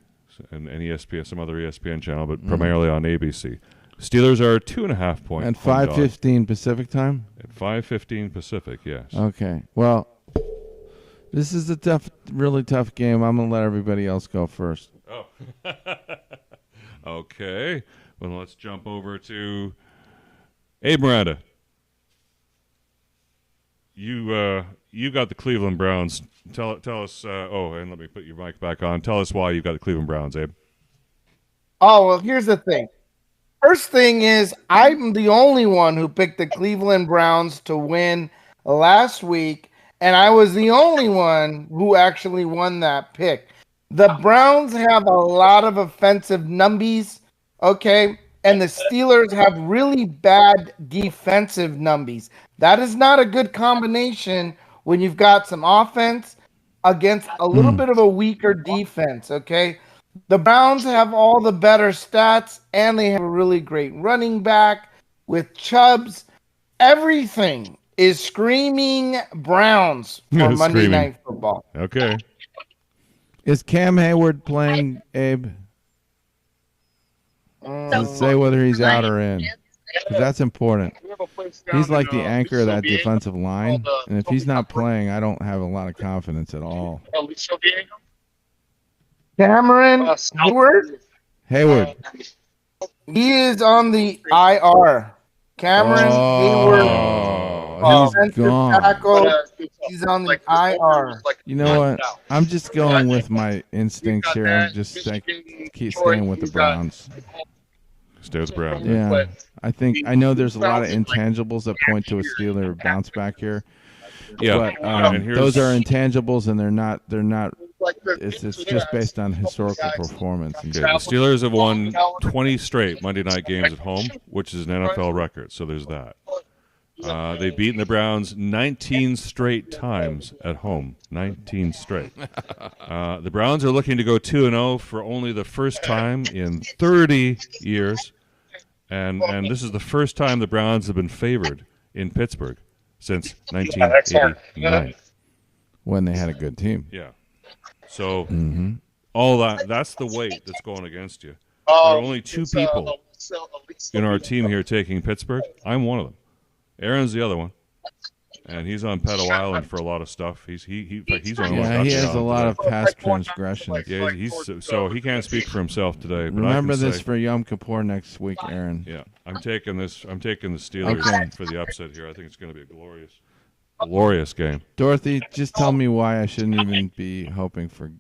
and ESPN, some other ESPN channel, but primarily on ABC. Steelers are 2.5 point. And 5:15 Pacific time? At 5:15 Pacific, yes. Okay. Well, this is a really tough game. I'm going to let everybody else go first. Oh. Okay. Well, let's jump over to Abe Miranda. You got the Cleveland Browns. Tell us. And let me put your mic back on. Tell us why you've got the Cleveland Browns, Abe. Oh, well, here's the thing. First thing is, I'm the only one who picked the Cleveland Browns to win last week, and I was the only one who actually won that pick. The Browns have a lot of offensive numbies, okay? And the Steelers have really bad defensive numbies. That is not a good combination when you've got some offense against a little bit of a weaker defense, okay? The Browns have all the better stats, and they have a really great running back with Chubbs. Everything is screaming Browns for Monday Night Football. Okay. Is Cam Hayward playing, Abe? Does it say whether he's out or in? Because that's important. He's like the anchor of that defensive line, and if he's not playing, I don't have a lot of confidence at all. Cameron Hayward? Hayward. He is on the IR. Cameron Hayward. He's gone. Tackle. He's on the IR. You know what? I'm just going with my instincts here. I'm just keep staying with the Browns. Stay with the Browns. Yeah. I know there's a lot of intangibles that point to a Steeler bounce back here. Yeah. But those are intangibles, and they're not. It's just based on historical performance. Okay, the Steelers have won 20 straight Monday night games at home, which is an NFL record. So there's that. They've beaten the Browns 19 straight times at home. 19 straight. The Browns are looking to go 2-0 for only the first time in 30 years. And this is the first time the Browns have been favored in Pittsburgh since 1989. When they had a good team. Yeah. So all that's the weight that's going against you. There are only two people in our team here taking Pittsburgh. I'm one of them. Aaron's the other one. And he's on Pedo Island for a lot of stuff. He's on. Yeah, he has a lot of past transgressions. Yeah, so he can't speak for himself today. But remember this for Yom Kippur next week, Aaron. Yeah, I'm taking the Steelers for the upset here. I think it's going to be a glorious game. Dorothy, just tell me why I shouldn't even be hoping for.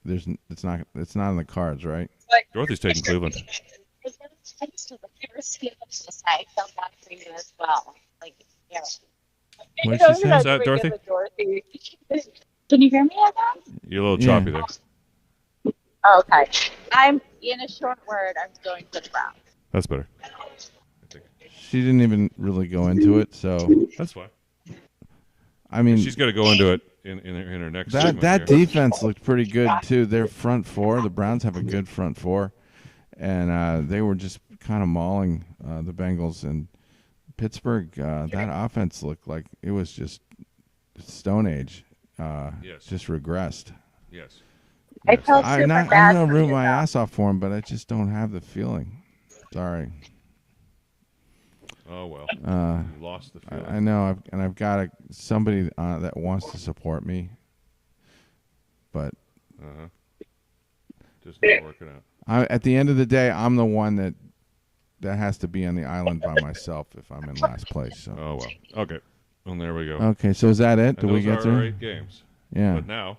It's not in the cards, right? Dorothy's taking Cleveland. What did she say? Is that Dorothy? Can you hear me again? You're a little choppy there. Oh, okay. I'm in a short word. I'm going for the Browns. That's better. She didn't even really go into it, so that's fine. I mean, she's got to go into it in her next. That defense looked pretty good too. Their front four, the Browns have a good front four, and they were just kind of mauling the Bengals. And Pittsburgh, that offense looked like it was just Stone Age. Yes. Just regressed. Yes. I felt I'm gonna root my ass off for him, but I just don't have the feeling. Sorry. Oh well. You lost the feeling. I know, I've got somebody that wants to support me, but just not working out. At the end of the day, I'm the one that has to be on the island by myself if I'm in last place. So. Oh well. Okay. Well, there we go. Okay, so is that it? Do we get through? 8 games. Yeah. But now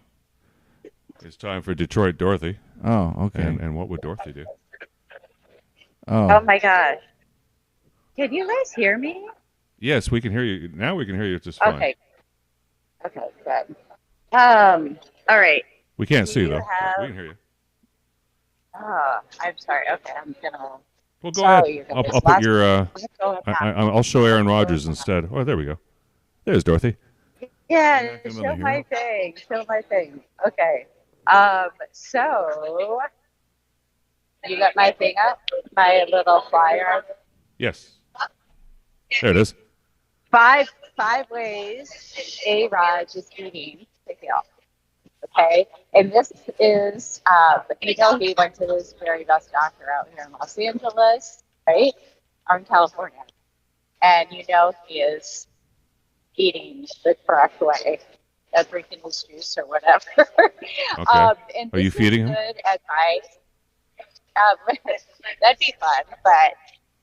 it's time for Detroit Dorothy. Oh, okay. And what would Dorothy do? Oh my gosh. Can you guys hear me? Yes, we can hear you. Now we can hear you just fine. Okay. Okay, good. All right. We can't see, though. We can hear you. Oh, I'm sorry. Okay, I'm going to... Well, go ahead. I'll put your... I'll show Aaron Rodgers instead. Oh, there we go. There's Dorothy. Yeah, show my thing. Show my thing. Okay. So... You got my thing up? My little flyer? Yes. There it is. Five ways A-Rod is eating. Take it off. Okay, and this is, he went to his very best doctor out here in Los Angeles, right, or in California, and he is eating the correct way, drinking his juice or whatever. Okay. And Are you feeding him? Good advice. That'd be fun, but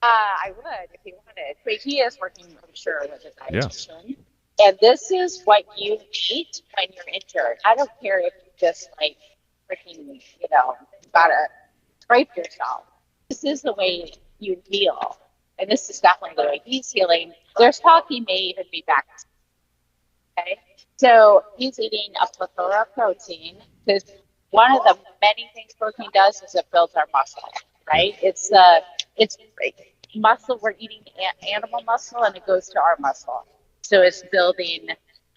I would if he wanted. But he is working, I'm sure, with a dietitian. Yeah. And this is what you eat when you're injured. I don't care if you just freaking, gotta scrape yourself. This is the way you heal. And this is definitely the way he's healing. There's talk he may even be back. Okay. So he's eating a plethora of protein because one of the many things protein does is it builds our muscle, right? It's muscle. We're eating animal muscle and it goes to our muscle. So it's building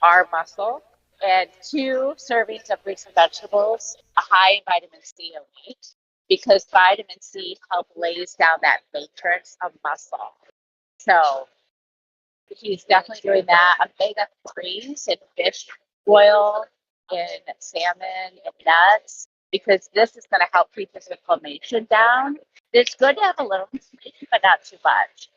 our muscle. And 2 servings of fruits and vegetables, a high in vitamin C a week, because vitamin C helps lays down that matrix of muscle. So he's definitely doing that. Omega-3s in fish oil, in salmon, and nuts, because this is going to help keep this inflammation down. It's good to have a little inflammation, but not too much,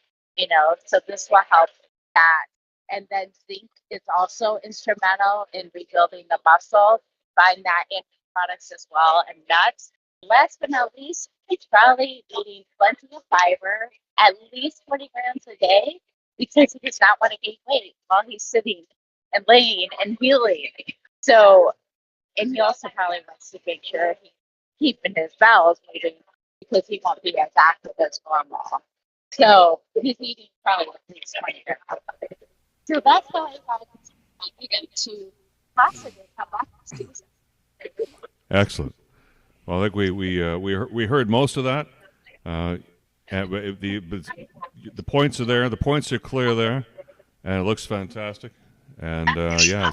so this will help that. And then zinc is also instrumental in rebuilding the muscle. Find that in products as well, and nuts. Last but not least, he's probably eating plenty of fiber, at least 20 grams a day, because he does not want to gain weight while he's sitting and laying and healing. So, and he also probably wants to make sure he's keeping his bowels moving because he won't be as active as normal. So he's eating probably at least 20 grams a day. So that's why I thought to possibly come back this season. Excellent. Well, I think we heard most of that. The points are there. The points are clear there, and it looks fantastic. And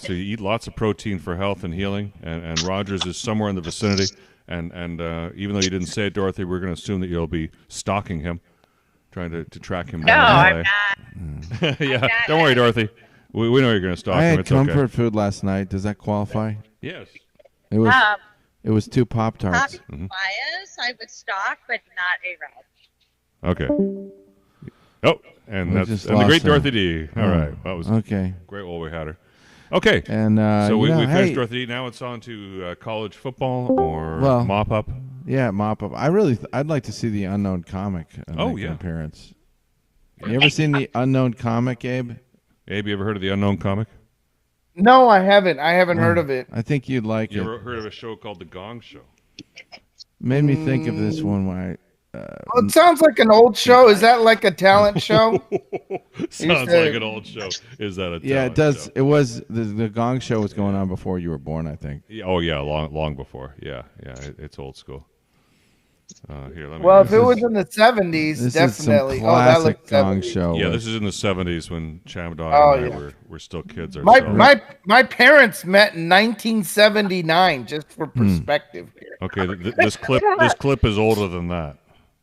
so you eat lots of protein for health and healing. And Rogers is somewhere in the vicinity. And even though you didn't say it, Dorothy, we're going to assume that you'll be stalking him, trying to track him down. No, I'm not. Yeah, don't worry, Dorothy. We know you're going to stalk him. I had it's comfort okay. food last night. Does that qualify? Yes. It was. It was 2 Pop-Tarts. Bias, I would stalk, but not a red. Okay. Oh, and We that's just and the great lost her. Dorothy D. All right, that was okay. Great while we had her. Okay, and so we finished hey, Dorothy D. Now it's on to college football or mop up. Yeah, mop up. I'd like to see the Unknown Comic make an appearance. You ever seen the Unknown Comic, Abe? Abe, you ever heard of the Unknown Comic? No, I haven't. I haven't heard of it. I think you'd like it. You ever heard of a show called The Gong Show? Made me think of this one when it sounds like an old show. Is that like a talent show? Sounds like an old show. Is that a talent Yeah, it does. show? It was the Gong Show was going on before you were born, I think. Oh yeah, long before. Yeah, it's old school. Here, let me. Well, if it was in the 70s, this definitely. Is some classic that Gong 70s. Show. Yeah, this is in the 70s when ChabDog and I were still kids ourselves. My parents met in 1979, just for perspective here. Okay, this clip is older than that.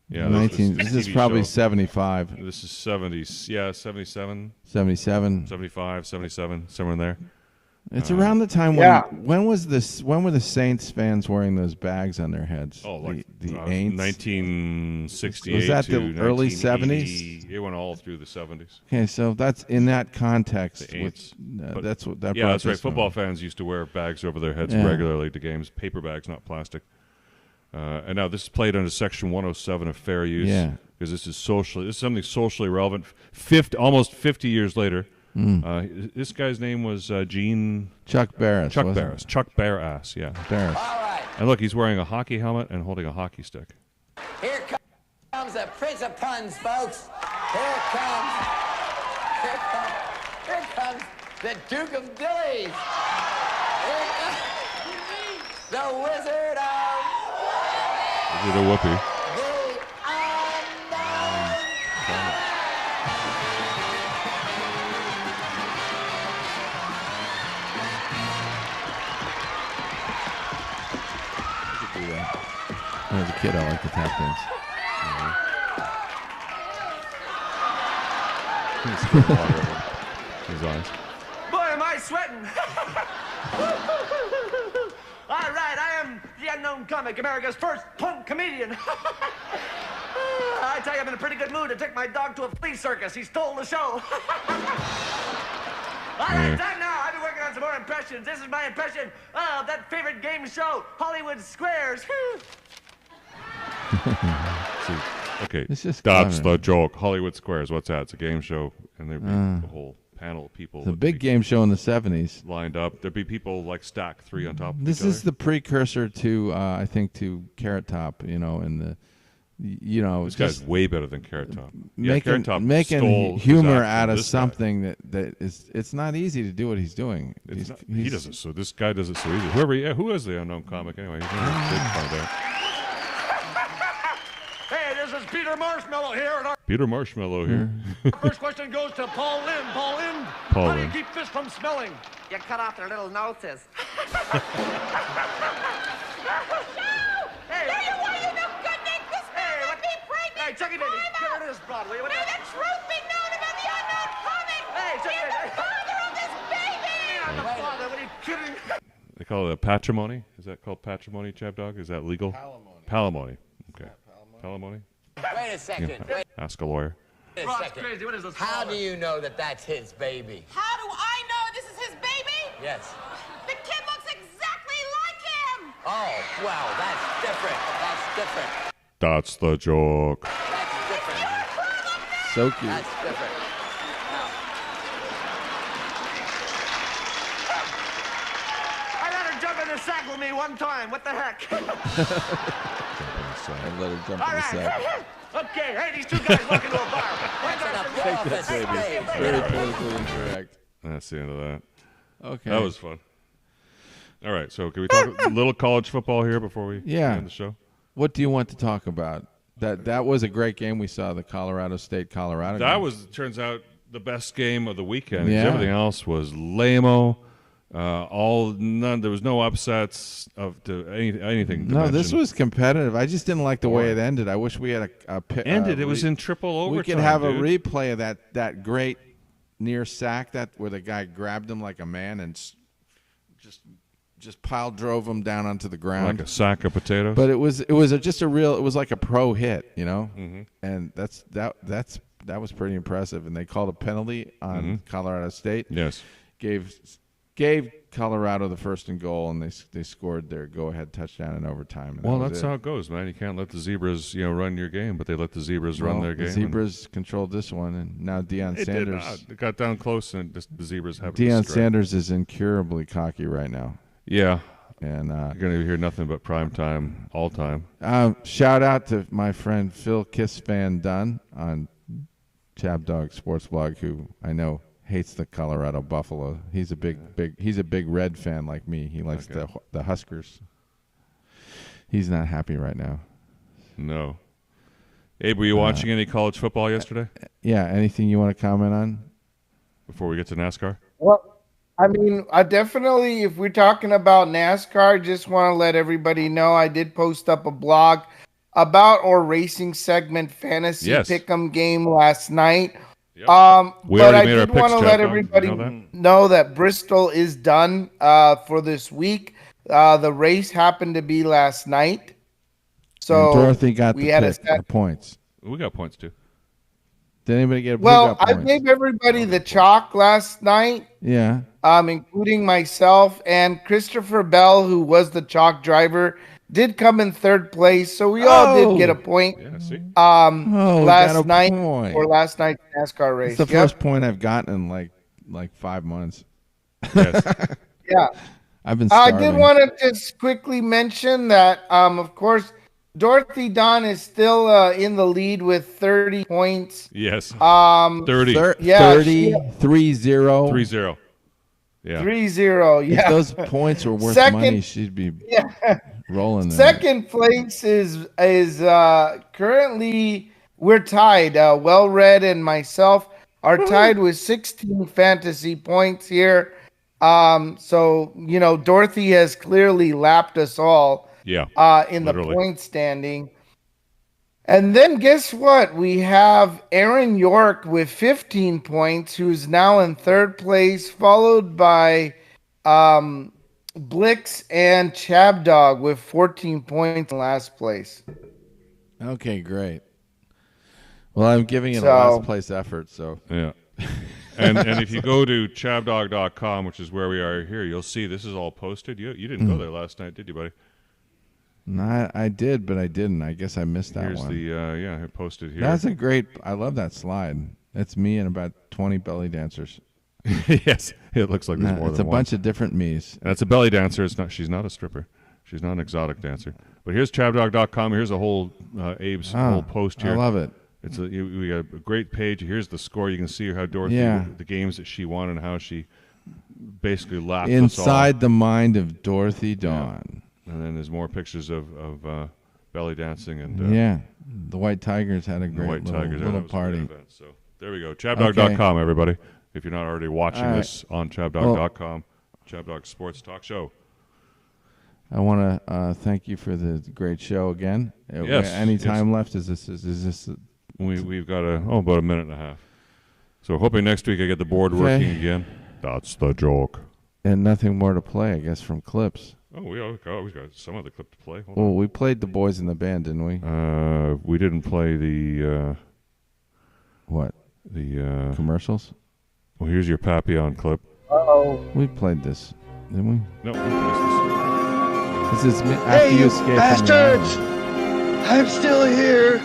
Yeah, this is probably 75. This is 70s. Yeah, 77. 77. 75, 77, somewhere in there. It's around the time when was this? When were the Saints fans wearing those bags on their heads? Oh, like the Aints? 1968. Was that to the early 70s? It went all through the 70s. Okay, so that's in that context. That's what that. Yeah, that's right. Football fans used to wear bags over their heads regularly to games, paper bags, not plastic. And now this is played under Section 107 of fair use. Yeah, because this is something socially relevant. Almost 50 years later. This guy's name was Chuck Barris. Chuck Barris. Chuck Barris, yeah. Barris. All right. And look, he's wearing a hockey helmet and holding a hockey stick. Here comes the Prince of Puns, folks. Here comes the Duke of Dillies. Here comes the Wizard of... Wizard of Whoopi. When I was a kid, I liked the tap dance. His eyes. Boy, am I sweating! unknown comic, America's first punk comedian. I tell you, I'm in a pretty good mood. I took my dog to a flea circus. He stole the show. All right, time now. I've been working on some more impressions. This is my impression of that favorite game show, Hollywood Squares. Okay, It's just that's clever. the joke. Hollywood Squares. What's that? It's a game show, and there'd be a whole panel of people. It's a that'd big be game show in the 70s. lined up. There'd be people like stacked three on top of This each is other. the precursor to, I think, to Carrot Top, and This guy's way better than Carrot Top. making Carrot Top making stole his humor act out from of this guy. something that is. It's not easy to do what he's doing. He does it. So this guy does it so easy. Who is the unknown comic anyway? He's never big find out. Hey, this is Peter Marshmallow here. And our Peter Marshmallow here. first question goes to Paul Lynn. Paul Lynn, Paul how do you Lynn. keep fish from smelling? You cut off their little noses. Hey, Hey, Chucky baby, here it is, Broadway. May the truth be known about the unknown comic. Hey, Chucky baby. The father of this baby. I'm the father. What are you kidding? They call it a patrimony. Is that called patrimony, ChabDog? Is that legal? Palimony. Okay. Palimony? Wait a second. Yeah. Ask a lawyer. Wait a second. Crazy. What is this? How do you know that that's his baby? How do I know this is his baby? Yes. The kid looks exactly like him. Oh, well, that's different. That's different. That's the joke. That's different. So cute. That's different. I let her jump in the sack with me one time. What the heck? I let her jump All in the sack. right. Okay. Hey, these two guys walk into a bar. Take that, baby. Very politically incorrect. That's the end of that. Okay. That was fun. All right. So can we talk a little college football here before we end the show? What do you want to talk about? That was a great game we saw, the Colorado State-Colorado game. That was, turns out, the best game of the weekend. 'Cause Yeah. everything else was lame-o. There was no upsets anything. to No, this mention. was competitive. I just didn't like the way it ended. I wish we had a Ended. It was in triple overtime. We could have dude. a replay of that great near sack where the guy grabbed him like a man and just pile drove him down onto the ground like a sack of potatoes. But it was like a pro hit, and that was pretty impressive. And they called a penalty on Colorado State. Yes, gave Colorado the first and goal, and they scored their go-ahead touchdown in overtime. And well, that's how it goes, man. You can't let the Zebras, run your game, but they let the Zebras run their game. The Zebras controlled this one, and now Deion Sanders. It got down close, and the Zebras have. Deion Sanders is incurably cocky right now. Yeah, and you're gonna hear nothing but prime time all time. Shout out to my friend Phil Kiss Van Dunn on ChabDog Sports Blog, who I know hates the Colorado Buffalo. He's a big Red fan like me. He likes the Huskers. He's not happy right now. No. Abe, were you watching any college football yesterday? Yeah. Anything you want to comment on before we get to NASCAR? Well, I mean, I definitely, if we're talking about NASCAR, just want to let everybody know I did post up a blog about our racing segment fantasy pick'em game last night. Yep. But I did want to let everybody know that Bristol is done for this week. The race happened to be last night. So and Dorothy got the points. We got points too. Did anybody get? Well, I gave everybody the chalk last night. Yeah. Including myself and Christopher Bell, who was the chalk driver, did come in third place. So we all did get a point. Yeah, see? Last night or last night's NASCAR race. It's the first point I've gotten in like 5 months. Yes. Yeah. I've been starving. I did want to just quickly mention that, of course, Dorothy Don is still in the lead with 30 points. Yes. 30. 30, 3-0. 3-0. Yeah. 3-0. Yeah. If those points were worth money, she'd be rolling there. Second place is currently we're tied. Well-Read and myself are tied with 16 fantasy points here. So Dorothy has clearly lapped us all. Yeah. In the point standing. And then guess what? We have Aaron York with 15 points, who's now in third place, followed by Blix and ChabDog with 14 points in last place. Okay, great. Well, I'm giving it a So- last place effort, so. Yeah. And if you go to chabdog.com, which is where we are here, you'll see this is all posted. You didn't go there last night, did you, buddy? No, I did, but I didn't. I guess I missed that Here's one. the posted here. That's a great. I love that slide. It's me and about 20 belly dancers. Yes, it looks like there's more it's than a one. bunch of different me's. And it's a belly dancer. It's not. She's not a stripper. She's not an exotic dancer. But here's chabdog.com. Here's a whole Abe's whole post here. I love it. It's we got a great page. Here's the score. You can see how Dorothy, the games that she won, and how she basically lapped us all. Inside the mind of Dorothy Dawn. Yeah. And then there's more pictures of belly dancing and the White Tigers had a great little party. So there we go. Chabdog.com, everybody. If you're not already watching this on chabdog.com, Chabdog Sports Talk Show. I want to thank you for the great show again. Yes. Any time left? Is this? We've got about a minute and a half. So hoping next week I get the board working again. That's the joke. And nothing more to play, I guess, from clips. Oh, we always got some other clip to play. Hold well, on. we played the boys in the band, didn't we? We didn't play the what? The commercials. Well, here's your Papillon clip. We played this, didn't we? No, we missed this is after you escaped bastards! I'm still here.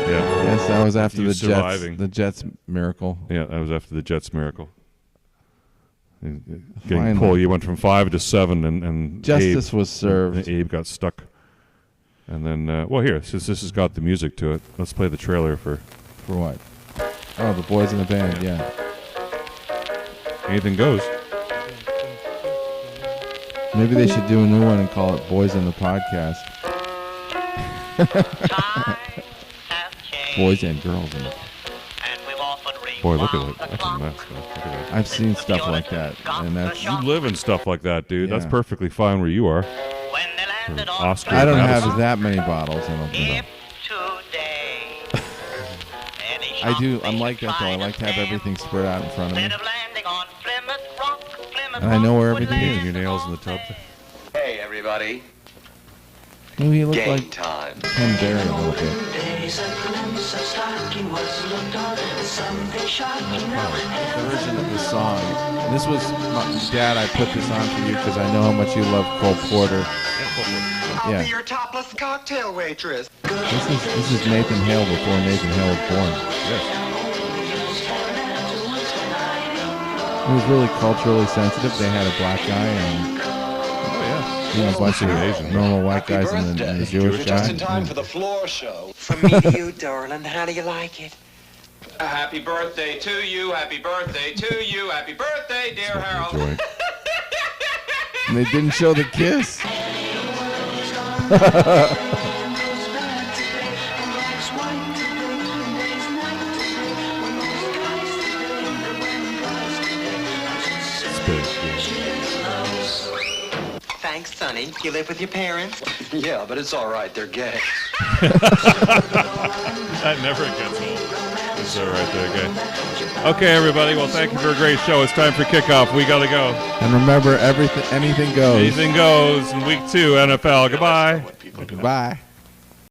Yeah. Yes, that was after You the surviving. Jets miracle. Yeah, that was after the Jets miracle. Getting Finally. pulled. You went from 5 to 7, and Justice Abe, was served. Abe got stuck. And then, here, since this has got the music to it, let's play the trailer for what? Oh, the boys in the band. Yeah. Anything Goes. Maybe they should do a new one and call it Boys in the Podcast. Boys and girls in the. Boy, look at that. That's a mess. Look at that. I've seen stuff like that, and that's. You live in stuff like that, dude. Yeah. That's perfectly fine where you are. Oscar I don't Madison. have that many bottles. I do. I'm like that though. I like to have everything spread out in front of me, and I know where everything is. Your nails in the tub. Hey, everybody. Oh, he looked Game like time. Ken Berry a little bit. The version of the song. This was Dad. I put this on for you because I know how much you love Cole Porter. I'll be your topless cocktail waitress. This is Nathan Hale before Nathan Hale was born. It was really culturally sensitive. They had a black guy and a bunch of normal white guys and the Jewish guy. Just in time for the floor show. From me to you, darling. How do you like it? Happy birthday to you, happy birthday to you, happy birthday, dear Harold. And they didn't show the kiss. Thanks, Sonny. You live with your parents? Yeah, but it's all right. They're gay. That never gets old. It's all right there, okay. Okay, everybody. Well, thank you for a great show. It's time for kickoff. We got to go. And remember, anything goes. Anything goes in week 2, NFL. Goodbye. Goodbye.